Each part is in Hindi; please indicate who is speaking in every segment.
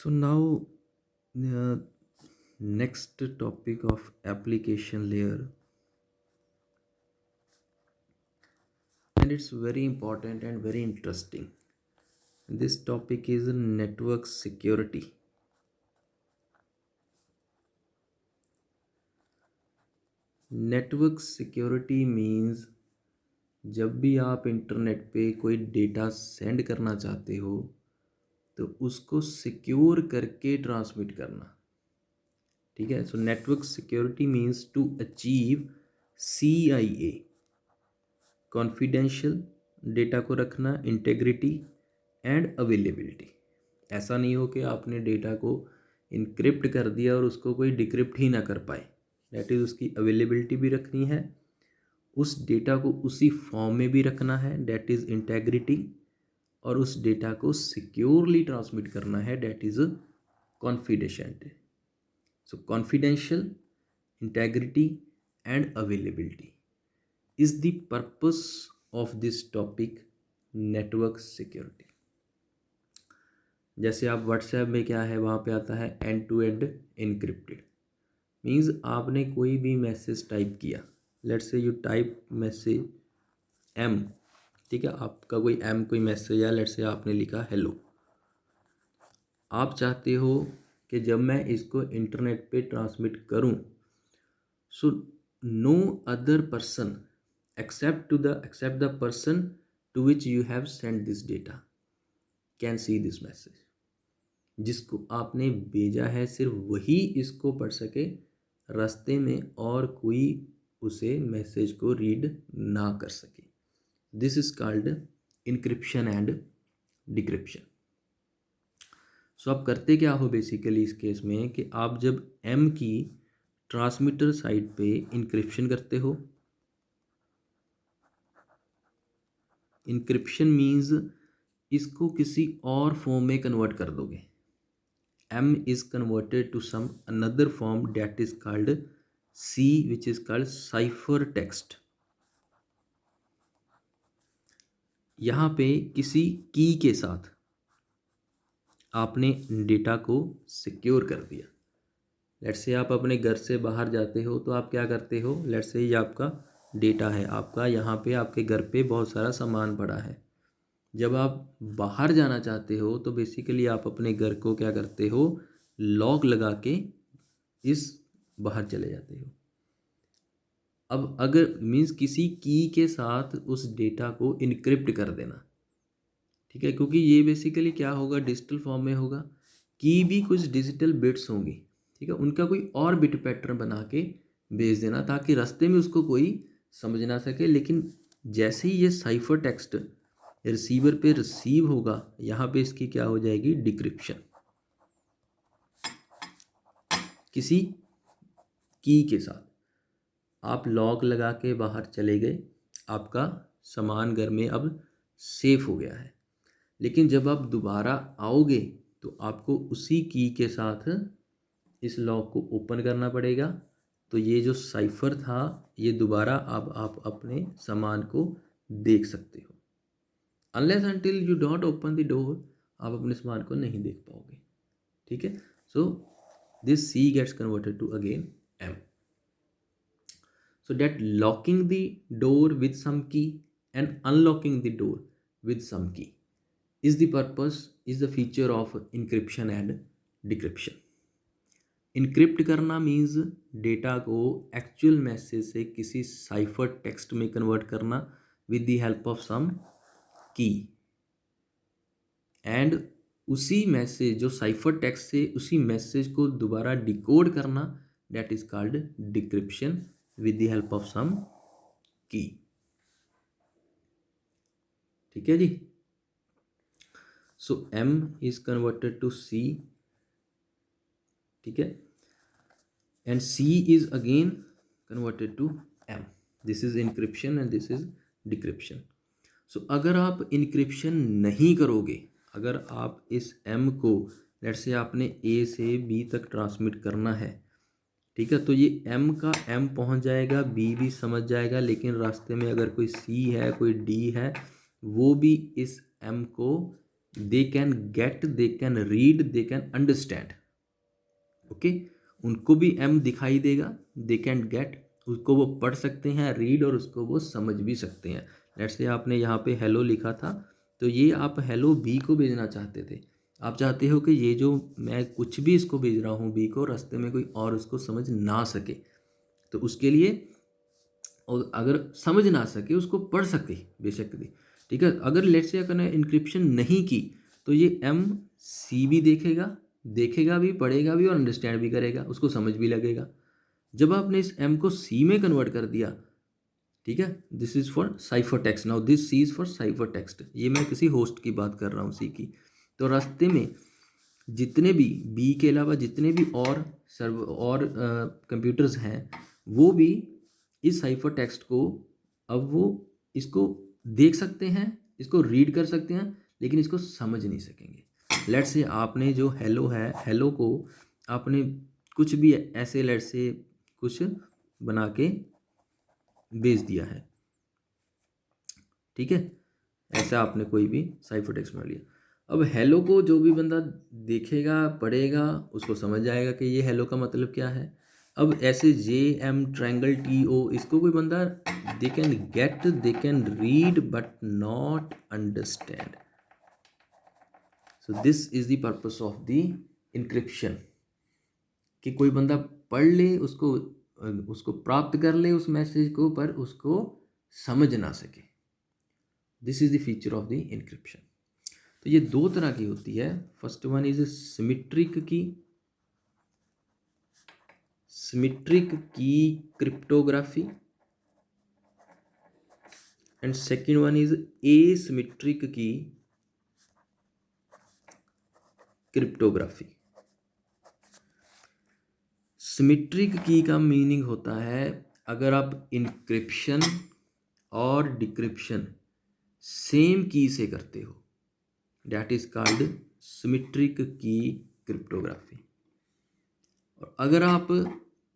Speaker 1: So now, uh, next topic of application layer, and it's very important and very interesting. This topic is network security. Network security means जब भी आप इंटरनेट पे कोई डेटा सेंड करना चाहते हो तो उसको सिक्योर करके ट्रांसमिट करना। ठीक है, so network security means to achieve CIA, confidential data को रखना, इंटेग्रिटी एंड अवेलेबिलिटी। ऐसा नहीं हो कि आपने डेटा को इनक्रिप्ट कर दिया और उसको कोई डिक्रिप्ट ही ना कर पाए। दैट इज़ उसकी अवेलेबिलिटी भी रखनी है, उस डेटा को उसी फॉर्म में भी रखना है, डैट इज़ इंटेग्रिटी, और उस डेटा को सिक्योरली ट्रांसमिट करना है, that is confidentiality. So confidential, integrity and availability is the purpose of this topic, network security। जैसे आप व्हाट्सएप में क्या है, वहाँ पे आता है end to end encrypted. Means आपने कोई भी मैसेज टाइप किया, let's say you type message M, ठीक है, आपका कोई एम कोई मैसेज है, लेट्स से आपने लिखा हेलो। आप चाहते हो कि जब मैं इसको इंटरनेट पे ट्रांसमिट करूं, so no other person except the person to which you have sent this data can see this message। जिसको आपने भेजा है सिर्फ वही इसको पढ़ सके, रास्ते में और कोई उसे मैसेज को रीड ना कर सके। This is called encryption and decryption. So आप करते क्या हो बेसिकली इस केस में कि आप जब एम की ट्रांसमीटर साइड पे इनक्रिप्शन करते हो, इनक्रिप्शन मीन्स इसको किसी और फॉर्म में कन्वर्ट कर दोगे। M is converted to some another form that is called C, which is called cipher text. यहाँ पे किसी की के साथ आपने डेटा को सिक्योर कर दिया। लेट्स से आप अपने घर से बाहर जाते हो तो आप क्या करते हो, लेट्स से ये आपका डेटा है, आपका यहाँ पे आपके घर पे बहुत सारा सामान पड़ा है। जब आप बाहर जाना चाहते हो तो बेसिकली आप अपने घर को क्या करते हो, लॉक लगा के इस बाहर चले जाते हो। अब अगर मीन्स किसी की के साथ उस डेटा को इनक्रिप्ट कर देना, ठीक है, क्योंकि ये बेसिकली क्या होगा, डिजिटल फॉर्म में होगा। की भी कुछ डिजिटल बिट्स होंगी, ठीक है, उनका कोई और बिट पैटर्न बना के भेज देना ताकि रास्ते में उसको कोई समझ ना सके। लेकिन जैसे ही ये साइफर टेक्स्ट रिसीवर पे रिसीव होगा, यहाँ पे इसकी क्या हो जाएगी, डिक्रिप्शन। किसी की के साथ आप लॉक लगा के बाहर चले गए, आपका सामान घर में अब सेफ हो गया है। लेकिन जब आप दोबारा आओगे तो आपको उसी की के साथ इस लॉक को ओपन करना पड़ेगा। तो ये जो साइफर था, ये दोबारा अब आप अपने सामान को देख सकते हो। Unless until you don't open the door, आप अपने सामान को नहीं देख पाओगे। ठीक है, so this C gets converted to again M. So that locking the door with some key and unlocking the door with some key is the purpose, is the feature of encryption and decryption। Encrypt करना मीन्स डेटा को एक्चुअल मैसेज से किसी साइफर टेक्स्ट में कन्वर्ट करना with the help of some की, एंड उसी मैसेज जो साइफर टेक्स्ट से उसी मैसेज को दोबारा डिकोड करना, that is called decryption with the help of some key. ठीक है जी, so M is converted to C, ठीक है, and C is again converted to M. This is encryption and this is decryption. So अगर आप इनक्रिप्शन नहीं करोगे, अगर आप इस एम को, लेट्स से आपने ए से बी तक ट्रांसमिट करना है, ठीक है, तो ये एम का एम पहुंच जाएगा, बी भी समझ जाएगा, लेकिन रास्ते में अगर कोई सी है कोई डी है, वो भी इस एम को दे can get, they can read, they can understand. Okay, उनको भी एम दिखाई देगा, दे कैन गेट, उसको वो पढ़ सकते हैं, रीड, और उसको वो समझ भी सकते हैं। लेट्स से आपने यहाँ पे हेलो लिखा था, तो ये आप हेलो बी को भेजना चाहते थे। आप चाहते हो कि ये जो मैं कुछ भी इसको भेज रहा हूँ बी को, रास्ते में कोई और उसको समझ ना सके, तो उसके लिए, और अगर समझ ना सके उसको पढ़ सके बेशक भी, ठीक है। अगर लेट्स से अगर इंक्रिप्शन नहीं की तो ये एम सी भी देखेगा, देखेगा भी, पढ़ेगा भी और अंडरस्टैंड भी करेगा, उसको समझ भी लगेगा। जब आपने इस एम को सी में कन्वर्ट कर दिया, ठीक है, this is for cipher text, now this C is for cipher text, ये मैं किसी होस्ट की बात कर रहा हूँ सी की। तो रास्ते में जितने भी बी के अलावा जितने भी और सर्व और कंप्यूटर्स हैं, वो भी इस साइफर टेक्स्ट को, अब वो इसको देख सकते हैं, इसको रीड कर सकते हैं, लेकिन इसको समझ नहीं सकेंगे। लेट्स से आपने जो हेलो है, हेलो को आपने कुछ भी ऐसे लेट्स से कुछ बना के भेज दिया है, ठीक है, ऐसा आपने कोई भी साइफर टेक्स्ट बना लिया। अब हेलो को जो भी बंदा देखेगा, पढ़ेगा, उसको समझ जाएगा कि ये हेलो का मतलब क्या है। अब ऐसे J M triangle T O, इसको कोई बंदा, they can get, they can read but not understand. So this is the purpose of the encryption, कि कोई बंदा पढ़ ले उसको, उसको प्राप्त कर ले उस मैसेज को, पर उसको समझ ना सके। This is the feature of the encryption. तो ये दो तरह की होती है। First one is symmetric key, symmetric key cryptography, and second one is asymmetric key cryptography. Symmetric key का मीनिंग होता है अगर आप इनक्रिप्शन और डिक्रिप्शन सेम की से करते हो, that is called symmetric key cryptography. और अगर आप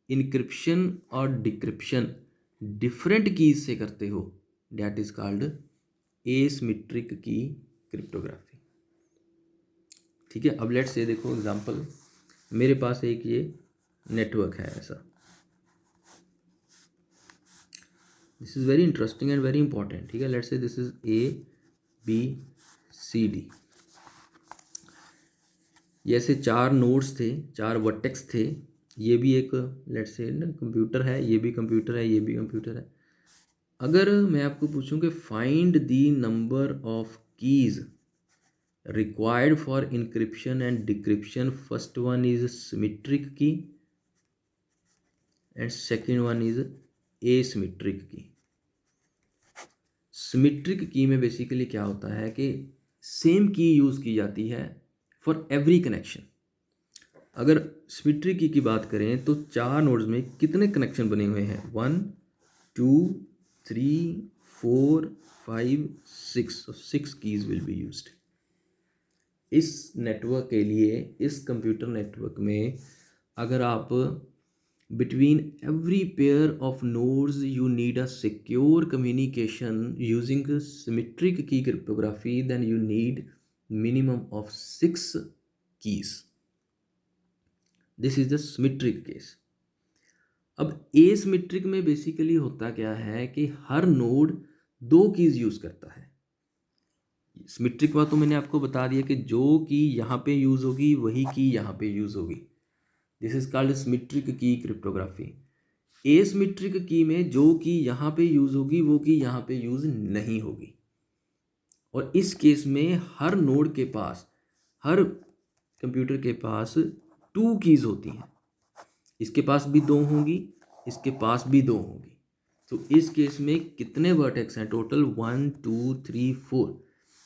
Speaker 1: इनक्रिप्शन और डिक्रिप्शन डिफरेंट कीज से करते हो, that is called asymmetric key cryptography, ठीक है। अब लेट्स से देखो एग्जांपल, मेरे पास एक ये नेटवर्क है ऐसा, this is very interesting and very important, ठीक है। Let's say this is A B C D, ये ऐसे चार नोड्स थे, चार वर्टेक्स थे। ये भी एक लेट्स से ना कंप्यूटर है, ये भी कंप्यूटर है, ये भी कंप्यूटर है। अगर मैं आपको पूछूं कि find the number of keys required for encryption and decryption, first one is symmetric key and second one is asymmetric key। Symmetric की में बेसिकली क्या होता है कि सेम की यूज़ की जाती है फॉर एवरी कनेक्शन। अगर सिमेट्रिक की बात करें तो चार नोड्स में कितने कनेक्शन बने हुए हैं, 1 2 3 4 5 6, 6 कीज विल बी यूज्ड। इस नेटवर्क के लिए, इस कंप्यूटर नेटवर्क में, अगर आप between every pair of nodes you need a secure communication using symmetric key cryptography, then you need minimum of 6 keys. This is the symmetric case. अब एसिमेट्रिक में बेसिकली होता क्या है कि हर नोड 2 कीज यूज करता है। सिमेट्रिक बात तो मैंने आपको बता दिया कि जो की यहाँ पे यूज होगी वही की यहाँ पे यूज होगी, this is called symmetric key cryptography. Asymmetric की में जो की यहाँ पे यूज होगी वो की यहाँ पे यूज नहीं होगी, और इस केस में हर नोड के पास, हर कंप्यूटर के पास 2 कीज होती हैं। इसके पास भी 2 होंगी, इसके पास भी 2 होंगी। तो इस केस में कितने वर्टेक्स हैं टोटल, 1 2 3 4।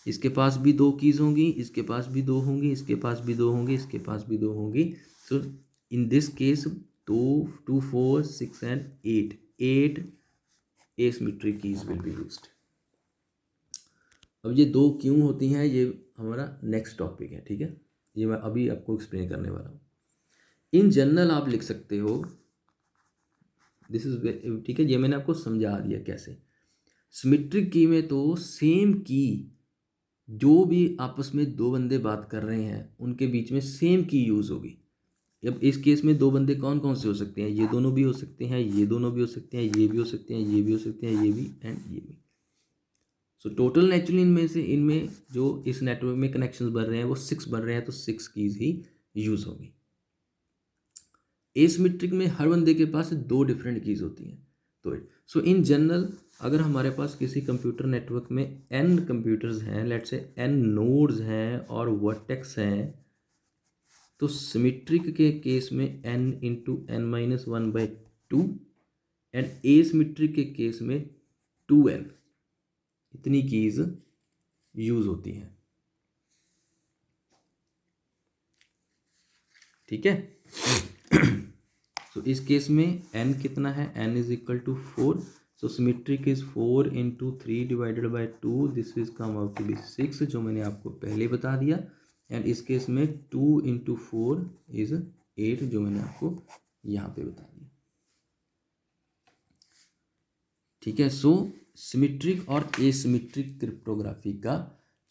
Speaker 1: इसके पास भी 2 कीज होंगी, इसके पास भी 2 होंगी, इसके पास भी 2 होंगी, इसके पास भी 2 होंगी। So in this case 2 2 4 6 and 8 asymmetric keys will be used. अब ये 2 क्यों होती हैं, ये हमारा नेक्स्ट टॉपिक है, ठीक है। ये मैं अभी आपको एक्सप्लेन करने वाला हूँ। इन जनरल आप लिख सकते हो, दिस इज, ठीक है, ये मैंने आपको समझा दिया कैसे। सिमेट्रिक की में तो सेम की जो भी आपस में दो बंदे बात कर रहे हैं उनके बीच में सेम की यूज़ होगी। अब इस केस में दो बंदे कौन कौन से हो सकते हैं, ये दोनों भी हो सकते हैं, ये दोनों भी हो सकते हैं, ये भी हो सकते हैं, ये भी हो सकते हैं, ये भी एंड ये भी। सो टोटल नेचुरली इनमें जो इस नेटवर्क में कनेक्शंस बन रहे हैं वो 6 बन रहे हैं, तो 6 कीज ही यूज़ होगी। एसिमेट्रिक में हर बंदे के पास दो डिफरेंट कीज होती हैं। तो सो इन जनरल अगर हमारे पास किसी कंप्यूटर नेटवर्क में n कंप्यूटर्स हैं, लेट्स से n नोड्स हैं और वर्टेक्स हैं, तो सिमेट्रिक के केस में n into N minus one by two and asymmetric के केस में 2n, इतनी कीज यूज होती हैं। ठीक है। सो इस केस में n कितना है, n is equal to 4, so symmetric is 4 into 3 divided by 2, this is come out to be 6, जो मैंने आपको पहले बता दिया। एंड इस केस में 2 इंटू 4 इज 8, जो मैंने आपको यहाँ पे बता दिया। ठीक है। सो सिमेट्रिक और एसिमेट्रिक क्रिप्टोग्राफी का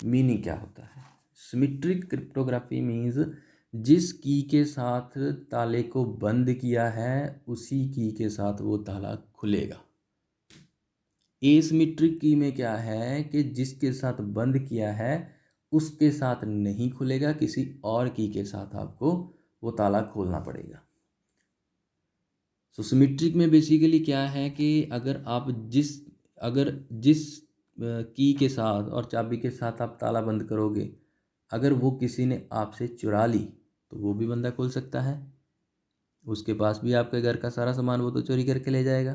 Speaker 1: मीनिंग क्या होता है। सिमेट्रिक क्रिप्टोग्राफी मीन्स जिस की के साथ ताले को बंद किया है उसी की के साथ वो ताला खुलेगा। एसिमेट्रिक की में क्या है कि जिसके साथ बंद किया है उसके साथ नहीं खुलेगा, किसी और की के साथ आपको वो ताला खोलना पड़ेगा। सो सिमेट्रिक में बेसिकली क्या है कि अगर जिस की के साथ और चाबी के साथ आप ताला बंद करोगे, अगर वो किसी ने आपसे चुरा ली तो वो भी बंदा खोल सकता है। उसके पास भी आपके घर का सारा सामान वो तो चोरी करके ले जाएगा,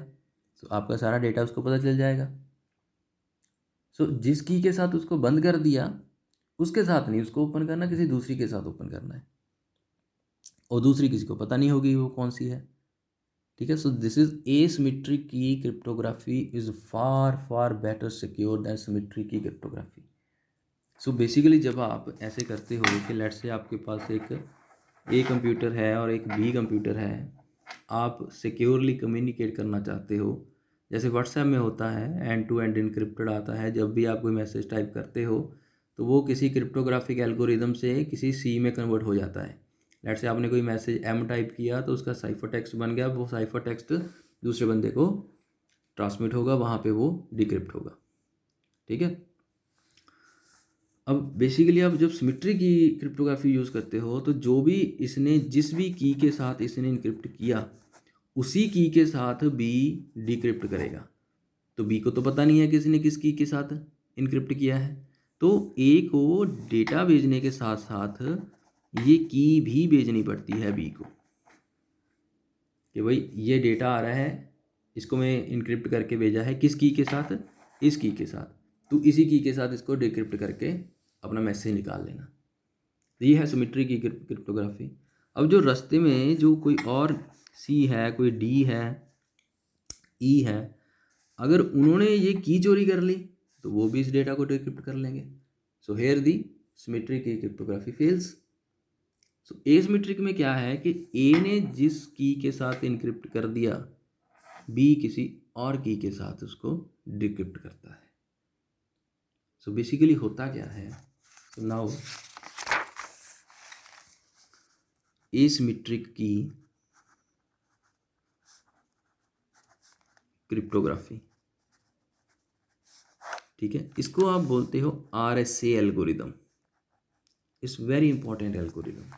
Speaker 1: तो आपका सारा डेटा उसको पता चल जाएगा। सो जिस की के साथ उसको बंद कर दिया उसके साथ नहीं उसको ओपन करना, किसी दूसरी के साथ ओपन करना है, और दूसरी किसी को पता नहीं होगी वो कौन सी है। ठीक है। So this is asymmetric key cryptography is far far better secure than symmetric key cryptography. So basically जब आप ऐसे करते हो कि लेट्स से आपके पास एक ए कंप्यूटर है और एक बी कंप्यूटर है, आप सिक्योरली कम्युनिकेट करना चाहते हो, जैसे व्हाट्सएप में होता है एंड टू एंड इनक्रिप्टेड आता है, जब भी आप कोई मैसेज टाइप करते हो तो वो किसी क्रिप्टोग्राफिक एल्गोरिदम से किसी सी में कन्वर्ट हो जाता है। लेट्स से आपने कोई मैसेज एम टाइप किया तो उसका साइफर टेक्स्ट बन गया, वो साइफर टेक्स्ट दूसरे बंदे को ट्रांसमिट होगा, वहाँ पे वो डिक्रिप्ट होगा। ठीक है। अब बेसिकली आप जब सिमेट्री की क्रिप्टोग्राफी यूज़ करते हो तो जो भी इसने जिस भी की के साथ इसने इनक्रिप्ट किया उसी की के साथ बी डिक्रिप्ट करेगा। तो बी को तो पता नहीं है कि इसने किस की के साथ इनक्रिप्ट किया है, तो ए को डेटा भेजने के साथ साथ ये की भी भेजनी पड़ती है बी को कि भाई ये डेटा आ रहा है, इसको मैं इनक्रिप्ट करके भेजा है किस की के साथ, इस की के साथ, तो इसी की के साथ इसको डिक्रिप्ट करके अपना मैसेज निकाल लेना। तो ये है सिमेट्री की क्रिप्टोग्राफी। अब जो रास्ते में जो कोई और सी है, कोई डी है, ई है, अगर उन्होंने ये की चोरी कर ली तो वो भी इस डेटा को डिक्रिप्ट कर लेंगे। सो हेयर दी सिमेट्री की क्रिप्टोग्राफी फेल्स। सो एसिमेट्रिक में क्या है कि ए ने जिस की के साथ इनक्रिप्ट कर दिया, बी किसी और की के साथ उसको डिक्रिप्ट करता है। सो बेसिकली होता क्या है, so now asymmetric key cryptography, ठीक है, इसको आप बोलते हो RSA algorithm. It's very important algorithm.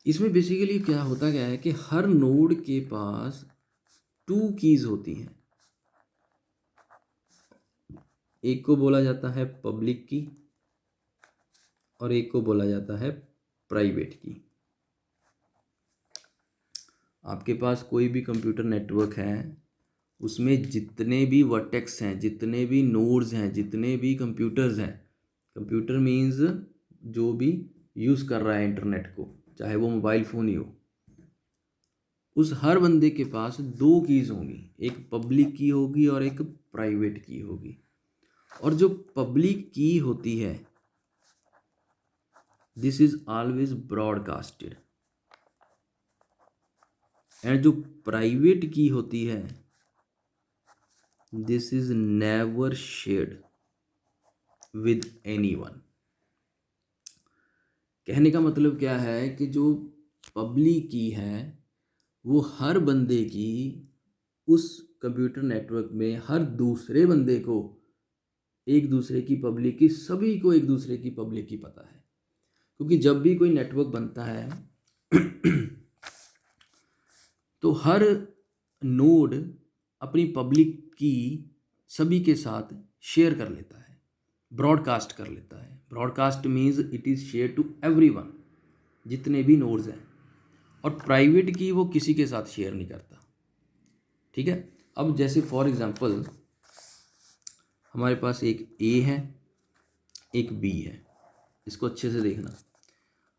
Speaker 1: इसमें बेसिकली क्या है कि हर नोड के पास 2 कीज होती हैं। एक को बोला जाता है पब्लिक की और एक को बोला जाता है प्राइवेट की। आपके पास कोई भी कंप्यूटर नेटवर्क है, उसमें जितने भी वर्टेक्स हैं, जितने भी नोड्स हैं, जितने भी कंप्यूटर्स हैं, कंप्यूटर मीन्स जो भी यूज़ कर रहा है इंटरनेट को, चाहे वो मोबाइल फ़ोन ही हो, उस हर बंदे के पास 2 कीज़ होंगी, एक पब्लिक की होगी और एक प्राइवेट की होगी। और जो पब्लिक की होती है this is always broadcasted, and जो प्राइवेट की होती है this is never shared. with anyone। कहने का मतलब क्या है कि जो पब्लिक की है वो हर बंदे की उस कंप्यूटर नेटवर्क में हर दूसरे बंदे को, एक दूसरे की पब्लिक की, सभी को एक दूसरे की पब्लिक की पता है। क्योंकि जब भी कोई नेटवर्क बनता है तो हर नोड अपनी पब्लिक की सभी के साथ शेयर कर लेता है, ब्रॉडकास्ट कर लेता है। Broadcast means it is share to everyone, जितने भी नोड्स हैं। और प्राइवेट की वो किसी के साथ शेयर नहीं करता। ठीक है। अब जैसे फॉर एग्जांपल हमारे पास एक ए है, एक बी है, इसको अच्छे से देखना।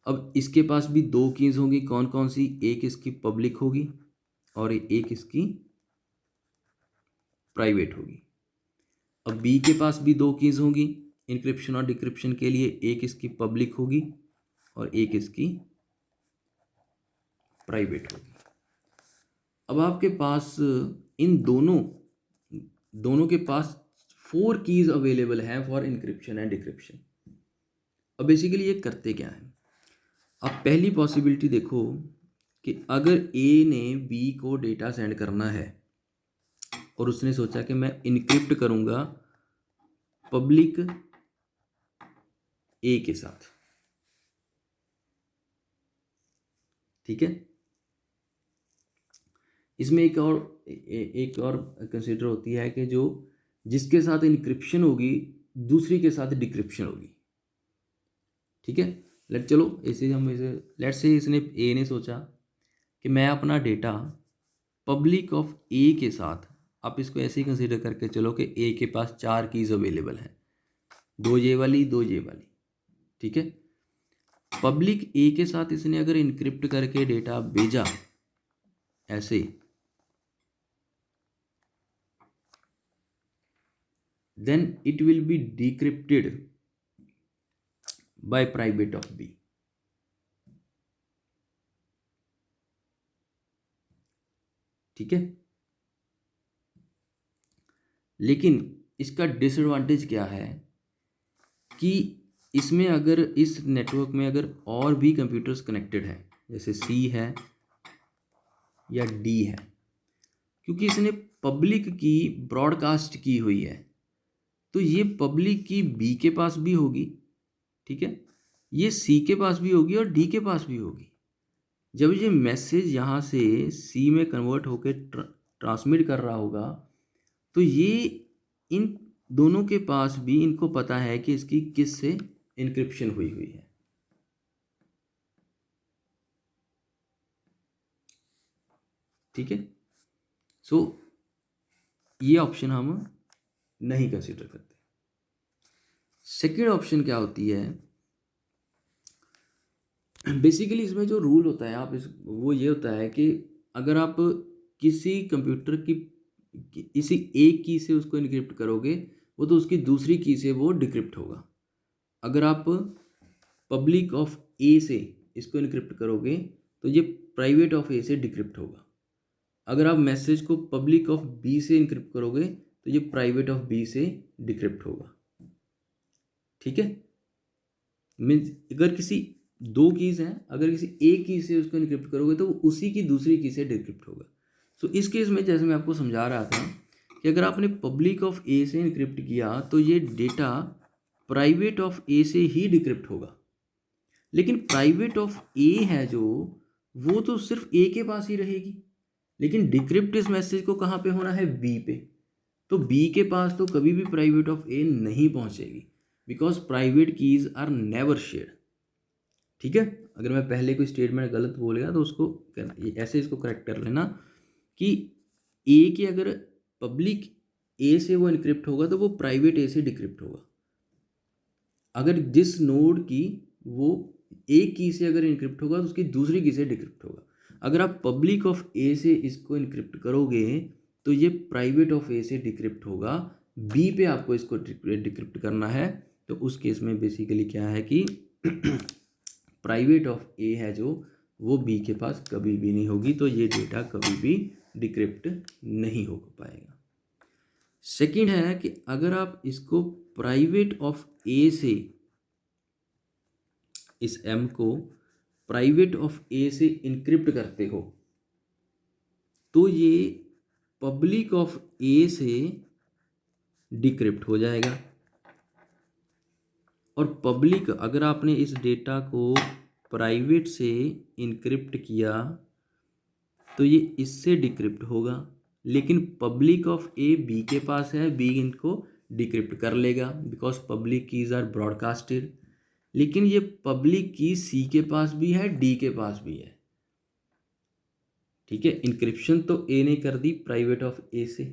Speaker 1: अब इसके पास भी दो कीज़ होंगी, कौन कौन सी? एक इसकी पब्लिक होगी और एक इसकी प्राइवेट होगी। अब बी के पास भी दो कीज़ होंगी इनक्रिप्शन और डिक्रिप्शन के लिए, एक इसकी पब्लिक होगी और एक इसकी प्राइवेट होगी। अब आपके पास इन दोनों के पास 4 कीज़ अवेलेबल हैं फॉर इनक्रिप्शन एंड डिक्रिप्शन। अब बेसिकली ये करते क्या है? अब पहली पॉसिबिलिटी देखो कि अगर ए ने बी को डेटा सेंड करना है और उसने सोचा कि मैं इनक्रिप्ट करूंगा पब्लिक ए के साथ। ठीक है। इसमें एक और कंसीडर होती है कि जो जिसके साथ इनक्रिप्शन होगी दूसरी के साथ डिक्रिप्शन होगी। ठीक है। लेट्स से इसने ए ने सोचा कि मैं अपना डेटा पब्लिक ऑफ ए के साथ, आप इसको ऐसे ही कंसीडर करके चलो कि ए के पास 4 कीज़ अवेलेबल हैं, 2 ये वाली 2 ये वाली। ठीक है। पब्लिक ए के साथ इसने अगर इनक्रिप्ट करके डेटा भेजा ऐसे, then it will be decrypted by private of B। ठीक है। लेकिन इसका डिसएडवांटेज क्या है कि इसमें अगर इस नेटवर्क में अगर और भी कंप्यूटर्स कनेक्टेड हैं, जैसे सी है या डी है, क्योंकि इसने पब्लिक की ब्रॉडकास्ट की हुई है तो ये पब्लिक की बी के पास भी होगी। ठीक है। ये सी के पास भी होगी और डी के पास भी होगी। जब ये मैसेज यहाँ से सी में कन्वर्ट होकर ट्रांसमिट कर रहा होगा तो ये इन दोनों के पास भी इनको पता है कि इसकी किस से इनक्रिप्शन हुई हुई है। ठीक है। सो ये ऑप्शन हम नहीं कंसीडर करते। सेकेंड ऑप्शन क्या होती है? बेसिकली इसमें जो रूल होता है वो ये होता है कि अगर आप किसी कंप्यूटर की इसी एक की से उसको इनक्रिप्ट करोगे वो तो उसकी दूसरी की से वो डिक्रिप्ट होगा। अगर आप पब्लिक ऑफ ए से इसको इनक्रिप्ट करोगे तो ये प्राइवेट ऑफ ए से डिक्रिप्ट होगा। अगर आप मैसेज को पब्लिक ऑफ बी से इनक्रिप्ट करोगे तो ये प्राइवेट ऑफ बी से डिक्रिप्ट होगा। ठीक है। मीन्स अगर किसी दो कीज़ हैं, अगर किसी एक की से उसको इनक्रिप्ट करोगे तो उसी की दूसरी की से डिक्रिप्ट होगा। सो इस केस में जैसे मैं आपको समझा रहा था कि अगर आपने पब्लिक ऑफ ए से इनक्रिप्ट किया तो ये डेटा प्राइवेट ऑफ ए से ही डिक्रिप्ट होगा। लेकिन प्राइवेट ऑफ ए है जो वो तो सिर्फ ए के पास ही रहेगी, लेकिन डिक्रिप्ट इस मैसेज को कहाँ पे होना है? बी पे। तो बी के पास तो कभी भी प्राइवेट ऑफ ए नहीं पहुँचेगी, because private keys are never shared. ठीक है। अगर मैं पहले कोई स्टेटमेंट गलत बोल गया तो उसको ऐसे इसको करेक्ट कर लेना कि ए की अगर पब्लिक ए से वो इनक्रिप्ट होगा तो वो प्राइवेट ए से डिक्रिप्ट होगा। अगर जिस नोड की वो एक की से अगर इनक्रिप्ट होगा तो उसकी दूसरी की से डिक्रिप्ट होगा। अगर आप पब्लिक ऑफ ए से इसको इनक्रिप्ट करोगे तो ये प्राइवेट ऑफ ए से डिक्रिप्ट होगा। बी पे आपको इसको डिक्रिप्ट करना है तो उस केस में बेसिकली क्या है कि प्राइवेट ऑफ ए है जो वो बी के पास कभी भी नहीं होगी, तो ये डेटा कभी भी डिक्रिप्ट नहीं हो पाएगा। सेकंड है कि अगर आप इसको प्राइवेट ऑफ ए से, इस एम को प्राइवेट ऑफ ए से इनक्रिप्ट करते हो तो ये पब्लिक ऑफ ए से डिक्रिप्ट हो जाएगा। और पब्लिक, अगर आपने इस डेटा को प्राइवेट से इनक्रिप्ट किया तो ये इससे डिक्रिप्ट होगा, लेकिन पब्लिक ऑफ ए बी के पास है, बी इनको डिक्रिप्ट कर लेगा because public keys are broadcasted. लेकिन ये पब्लिक की सी के पास भी है, डी के पास भी है। ठीक है, इंक्रिप्शन तो ए ने कर दी प्राइवेट ऑफ ए से,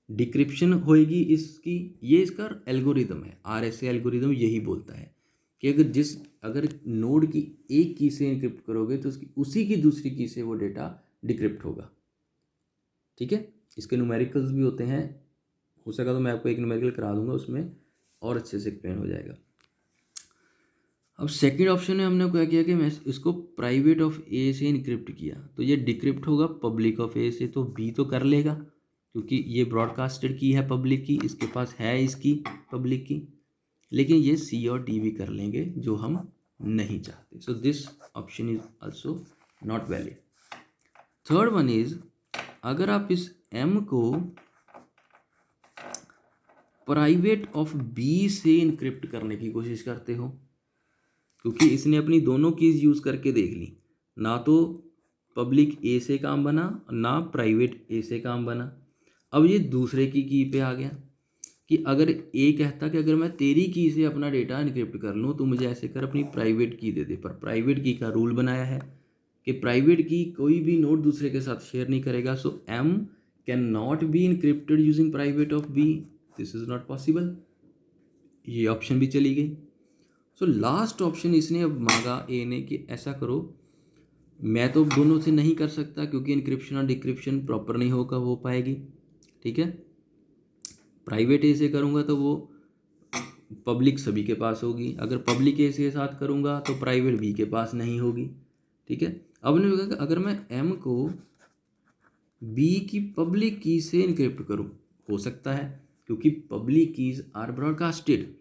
Speaker 1: डिक्रिप्शन होएगी इसकी, ये इसका एल्गोरिदम है, आरएसए एल्गोरिदम यही बोलता है कि अगर नोड की एक की से इनक्रिप्ट करोगे तो उसकी उसी की दूसरी की से वो डेटा डिक्रिप्ट होगा। ठीक है, इसके न्यूमेरिकल्स भी होते हैं, हो सका तो मैं आपको एक न्यूमेरिकल करा दूंगा, उसमें और अच्छे से एक्सप्लेन हो जाएगा। अब सेकंड ऑप्शन में हमने क्या किया कि मैं इसको प्राइवेट ऑफ ए से इनक्रिप्ट किया तो ये डिक्रिप्ट होगा पब्लिक ऑफ ए से, तो बी तो कर लेगा क्योंकि ये ब्रॉडकास्टेड की है पब्लिक की, इसके पास है इसकी पब्लिक की, लेकिन ये सी और डी भी कर लेंगे जो हम नहीं चाहते। So this option is also not valid. Third one is, अगर आप इस एम को प्राइवेट ऑफ बी से इनक्रिप्ट करने की कोशिश करते हो, क्योंकि इसने अपनी दोनों कीज यूज करके देख ली, ना तो पब्लिक ए से काम बना ना प्राइवेट ए से काम बना। अब ये दूसरे की पे आ गया कि अगर ए कहता कि अगर मैं तेरी की से अपना डेटा इनक्रिप्ट कर लूँ तो मुझे ऐसे कर अपनी प्राइवेट की दे दे, पर प्राइवेट की का रूल बनाया है कि प्राइवेट की कोई भी नोड दूसरे के साथ शेयर नहीं करेगा। So M can not be encrypted using private of B, this is not possible, ये ऑप्शन भी चली गई। सो लास्ट ऑप्शन इसने अब मांगा ए ने कि ऐसा करो, मैं तो दोनों से नहीं कर सकता क्योंकि इनक्रिप्शन और डिक्रिप्शन प्रॉपर नहीं हो पाएगी। ठीक है, प्राइवेट ए से करूँगा तो वो पब्लिक सभी के पास होगी, अगर पब्लिक ए के साथ करूँगा तो प्राइवेट बी के पास नहीं होगी। ठीक है, अब ने कहा कि अगर मैं एम को बी की पब्लिक की से इनक्रिप्ट करूँ, हो सकता है क्योंकि पब्लिक कीज आर ब्रॉडकास्टेड।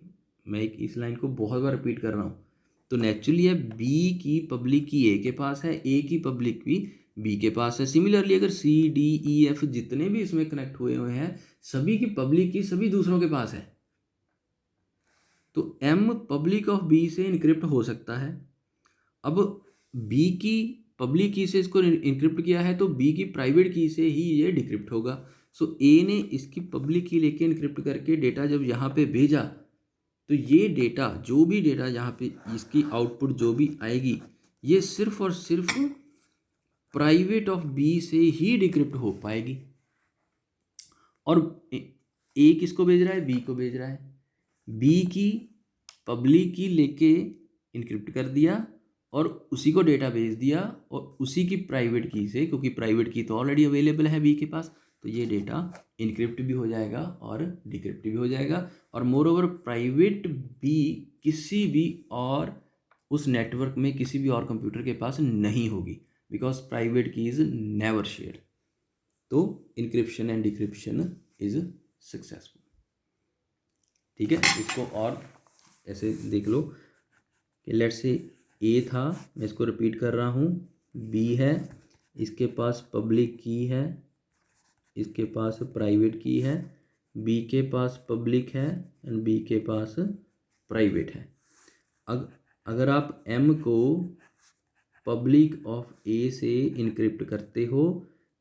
Speaker 1: मैं इस लाइन को बहुत बार रिपीट कर रहा हूँ, तो नेचुरली है बी की पब्लिक की ए के पास है, ए की पब्लिक भी बी के पास है। सिमिलरली अगर सी डी ई एफ जितने भी इसमें कनेक्ट हुए हैं सभी की पब्लिक की सभी दूसरों के पास है, तो एम पब्लिक ऑफ बी से इनक्रिप्ट हो सकता है। अब बी की पब्लिक की से इसको इनक्रिप्ट किया है तो बी की प्राइवेट की से ही ये डिक्रिप्ट होगा। सो ए ने इसकी पब्लिक की लेके इनक्रिप्ट करके डेटा जब यहाँ पे भेजा तो ये डेटा, जो भी डेटा यहाँ पे इसकी आउटपुट जो भी आएगी, ये सिर्फ और सिर्फ प्राइवेट ऑफ बी से ही डिक्रिप्ट हो पाएगी। और ए किसको भेज रहा है, बी को भेज रहा है, बी की पब्लिक की लेके इनक्रिप्ट कर दिया और उसी को डेटा भेज दिया, और उसी की प्राइवेट की से, क्योंकि प्राइवेट की तो ऑलरेडी अवेलेबल है बी के पास, तो ये डेटा इनक्रिप्ट भी हो जाएगा और डिक्रिप्ट भी हो जाएगा। और मोर ओवर प्राइवेट बी किसी भी और उस नेटवर्क में किसी भी और कंप्यूटर के पास नहीं होगी बिकॉज प्राइवेट की इज नेवर शेयर। तो encryption and decryption is successful. ठीक है, इसको और ऐसे देख लो कि लेट्स से ए था, मैं इसको रिपीट कर रहा हूँ, बी है, इसके पास पब्लिक की है, इसके पास प्राइवेट की है, बी के पास पब्लिक है एंड बी के पास प्राइवेट है। अगर आप एम को पब्लिक ऑफ ए से इनक्रिप्ट करते हो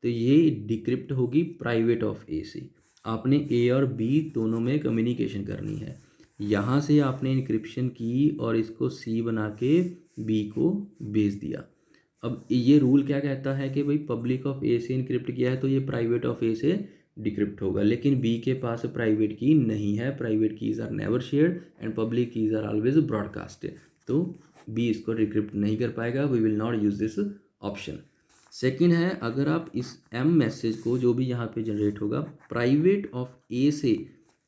Speaker 1: तो ये डिक्रिप्ट होगी प्राइवेट ऑफ ए से। आपने ए और बी दोनों में कम्युनिकेशन करनी है, यहाँ से आपने इनक्रिप्शन की और इसको सी बना के बी को भेज दिया। अब ये रूल क्या कहता है कि भाई पब्लिक ऑफ ए से इनक्रिप्ट किया है तो ये प्राइवेट ऑफ ए से डिक्रिप्ट होगा, लेकिन बी के पास प्राइवेट की नहीं है, private keys are never shared and public keys are always broadcasted, तो बी इसको डिक्रिप्ट नहीं कर पाएगा, we will not use this option. Second है, अगर आप इस एम मैसेज को जो भी यहाँ पे जनरेट होगा प्राइवेट ऑफ ए से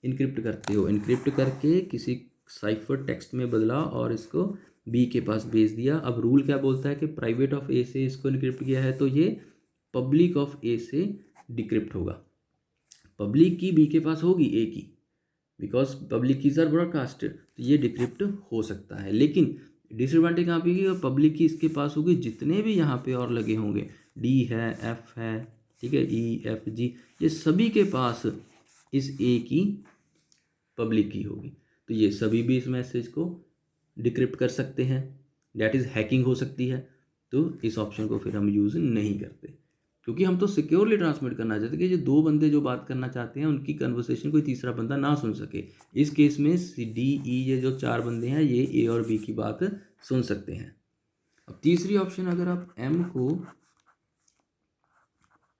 Speaker 1: इनक्रिप्ट करते हो, इनक्रिप्ट करके किसी साइफर टेक्स्ट में बदला और इसको बी के पास भेज दिया। अब रूल क्या बोलता है कि प्राइवेट ऑफ ए से इसको इनक्रिप्ट किया है तो ये पब्लिक ऑफ ए से डिक्रिप्ट होगा। पब्लिक की बी के पास होगी A key, because public keys are broadcasted, तो ये डिक्रिप्ट हो सकता है। लेकिन डिसएडवांटेज कहाँ पे होगी, और पब्लिक की इसके पास होगी जितने भी यहाँ पे और लगे होंगे, डी है, एफ है, ठीक है, ई एफ जी, ये सभी के पास इस ए की पब्लिक की होगी, तो ये सभी भी इस मैसेज को डिक्रिप्ट कर सकते हैं, डैट इज़ हैकिंग हो सकती है। तो इस ऑप्शन को फिर हम यूज़ नहीं करते, क्योंकि हम तो सिक्योरली ट्रांसमिट करना चाहते हैं कि जो दो बंदे जो बात करना चाहते हैं उनकी कन्वर्सेशन कोई तीसरा बंदा ना सुन सके। इस केस में सी डी ई ये जो चार बंदे हैं ये ए और बी की बात सुन सकते हैं। अब तीसरी ऑप्शन, अगर आप एम को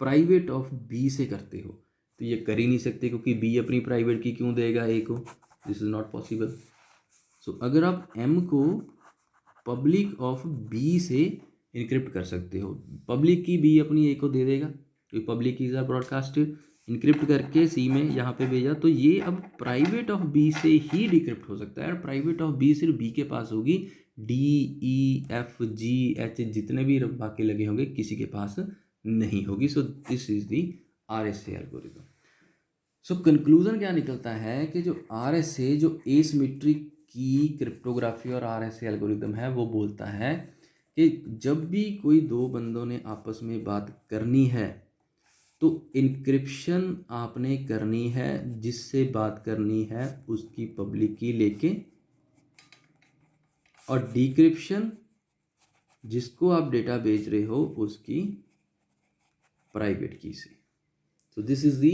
Speaker 1: प्राइवेट ऑफ बी से करते हो तो ये कर ही नहीं सकते, क्योंकि बी अपनी प्राइवेट की क्यों देगा ए को, दिस इज़ नॉट पॉसिबल। सो अगर आप एम को पब्लिक ऑफ बी से इनक्रिप्ट कर सकते हो, पब्लिक की बी अपनी ए को दे देगा, क्योंकि public keys are broadcasted, encrypt करके सी में यहाँ पे भेजा, तो ये अब प्राइवेट ऑफ बी से ही डिक्रिप्ट हो सकता है। और प्राइवेट ऑफ बी सिर्फ बी के पास होगी, D E F G H जितने भी बाकी लगे होंगे किसी के पास नहीं होगी। सो this is the RSA algorithm. So conclusion क्या निकलता है कि जो RSA जो एसिमेट्रिक की क्रिप्टोग्राफी और RSA एल्गोरिथम है वो बोलता है कि जब भी कोई दो बंदों ने आपस में बात करनी है तो इनक्रिप्शन आपने करनी है जिससे बात करनी है उसकी पब्लिक की लेके, और डिक्रिप्शन जिसको आप डेटा भेज रहे हो उसकी प्राइवेट की से। सो this is the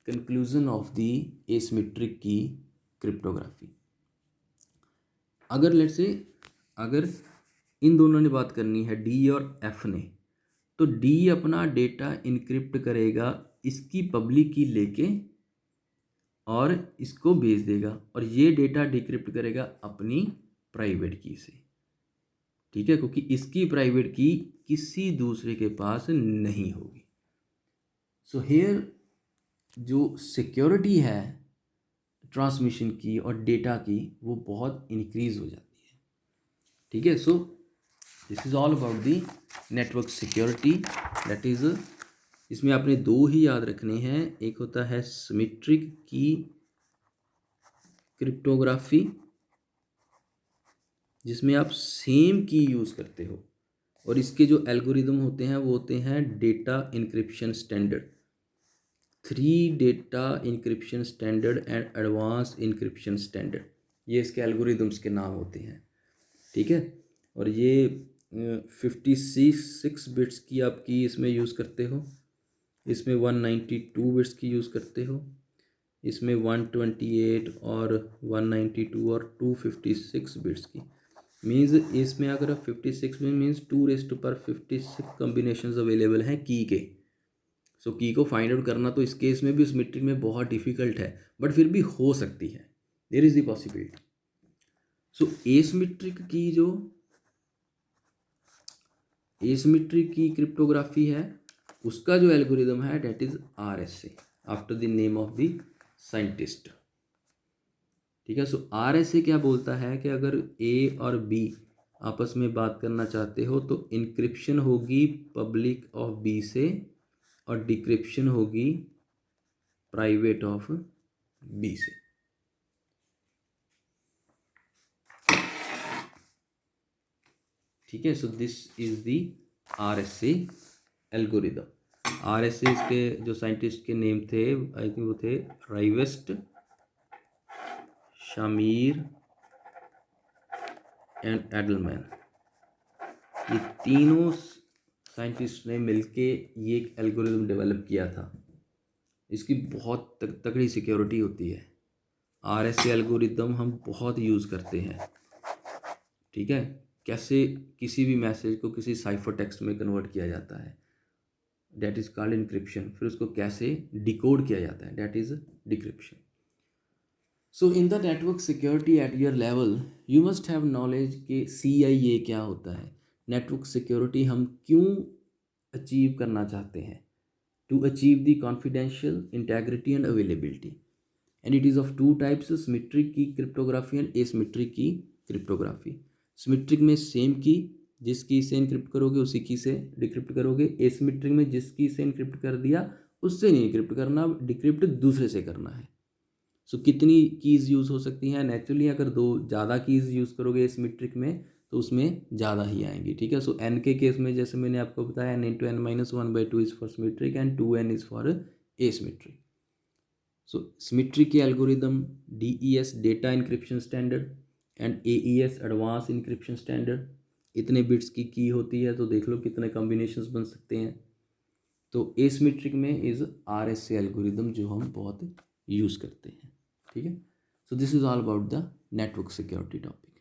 Speaker 1: conclusion of the asymmetric key cryptography. अगर लेट्स से अगर इन दोनों ने बात करनी है, डी और एफ ने, तो डी अपना डेटा इनक्रिप्ट करेगा इसकी पब्लिक की लेके और इसको भेज देगा, और ये डेटा डिक्रिप्ट करेगा अपनी प्राइवेट की से, ठीक है, क्योंकि इसकी प्राइवेट की किसी दूसरे के पास नहीं होगी। सो हियर जो सिक्योरिटी है ट्रांसमिशन की और डेटा की वो बहुत इंक्रीज हो जाती है, ठीक है। So this is all about the network security, that is, इसमें आपने दो ही याद रखने हैं, एक होता है सिमेट्रिक की क्रिप्टोग्राफी जिसमें आप सेम की यूज़ करते हो, और इसके जो एल्गोरिदम होते हैं वो होते हैं data encryption standard, 3 data encryption standard and advance encryption standard, ये इसके एल्गोरिदम्स के नाम होते हैं, ठीक है। और ये 56 बिट्स की आपकी इसमें यूज़ करते हो, इसमें 192 बिट्स की यूज़ करते हो, इसमें 128 और 192 और 256 बिट्स की, मीन्स इसमें अगर आप 56 में मीन्स 2⁻56 कम्बिनेशंस अवेलेबल हैं की के। सो की को फाइंड आउट करना तो इस केस में भी सिमेट्रिक में बहुत डिफिकल्ट है, बट फिर भी हो सकती है, there is the possibility. So asymmetric key जो एसिमेट्रिक की क्रिप्टोग्राफी है उसका जो एल्गोरिदम है that is RSA, after the name of the scientist, ठीक है। सो RSA क्या बोलता है कि अगर A और B आपस में बात करना चाहते हो तो इनक्रिप्शन होगी पब्लिक ऑफ B से और डिक्रिप्शन होगी प्राइवेट ऑफ B से, ठीक है। So this is the RSA algorithm. RSA इसके जो साइंटिस्ट के नेम थे आई थिंक वो थे राइवेस्ट, शामीर एंड एडलमैन, ये तीनों साइंटिस्ट ने मिलके ये एक एल्गोरिदम डेवलप किया था। इसकी बहुत तगड़ी सिक्योरिटी होती है, RSA एल्गोरिदम हम बहुत यूज़ करते हैं, ठीक है। कैसे किसी भी मैसेज को किसी साइफर टेक्स्ट में कन्वर्ट किया जाता है, डेट इज़ कॉल्ड इनक्रिप्शन, फिर उसको कैसे डिकोड किया जाता है, that is decryption. So in the network security at your level you must have knowledge कि CIA क्या होता है, नेटवर्क सिक्योरिटी हम क्यों अचीव करना चाहते हैं, to achieve the confidential integrity and availability, and it is of 2 types, symmetric key cryptography and asymmetric key cryptography. Symmetric में सेम की जिस की से इनक्रिप्ट करोगे उसी की से डिक्रिप्ट करोगे, एसिमेट्रिक में जिस की से इनक्रिप्ट कर दिया उससे नहीं इनक्रिप्ट करना, डिक्रिप्ट दूसरे से करना है, सो कितनी कीज़ यूज़ हो सकती हैं? नेचुरली अगर दो ज़्यादा कीज़ यूज़ करोगे एसिमेट्रिक में तो उसमें ज़्यादा ही आएंगी, ठीक है। सो एन के केस में जैसे मैंने आपको बताया N into N minus one by two is for symmetric and two N is for asymmetric. So symmetry के algorithm DES data encryption standard and AES advance encryption standard, इतने बिट्स की होती है तो देख लो कितने कॉम्बिनेशंस बन सकते हैं। तो एसिमेट्रिक में इज़ RSA एल्गोरिदम जो हम बहुत यूज़ करते हैं, ठीक है। So this is all about the network security topic.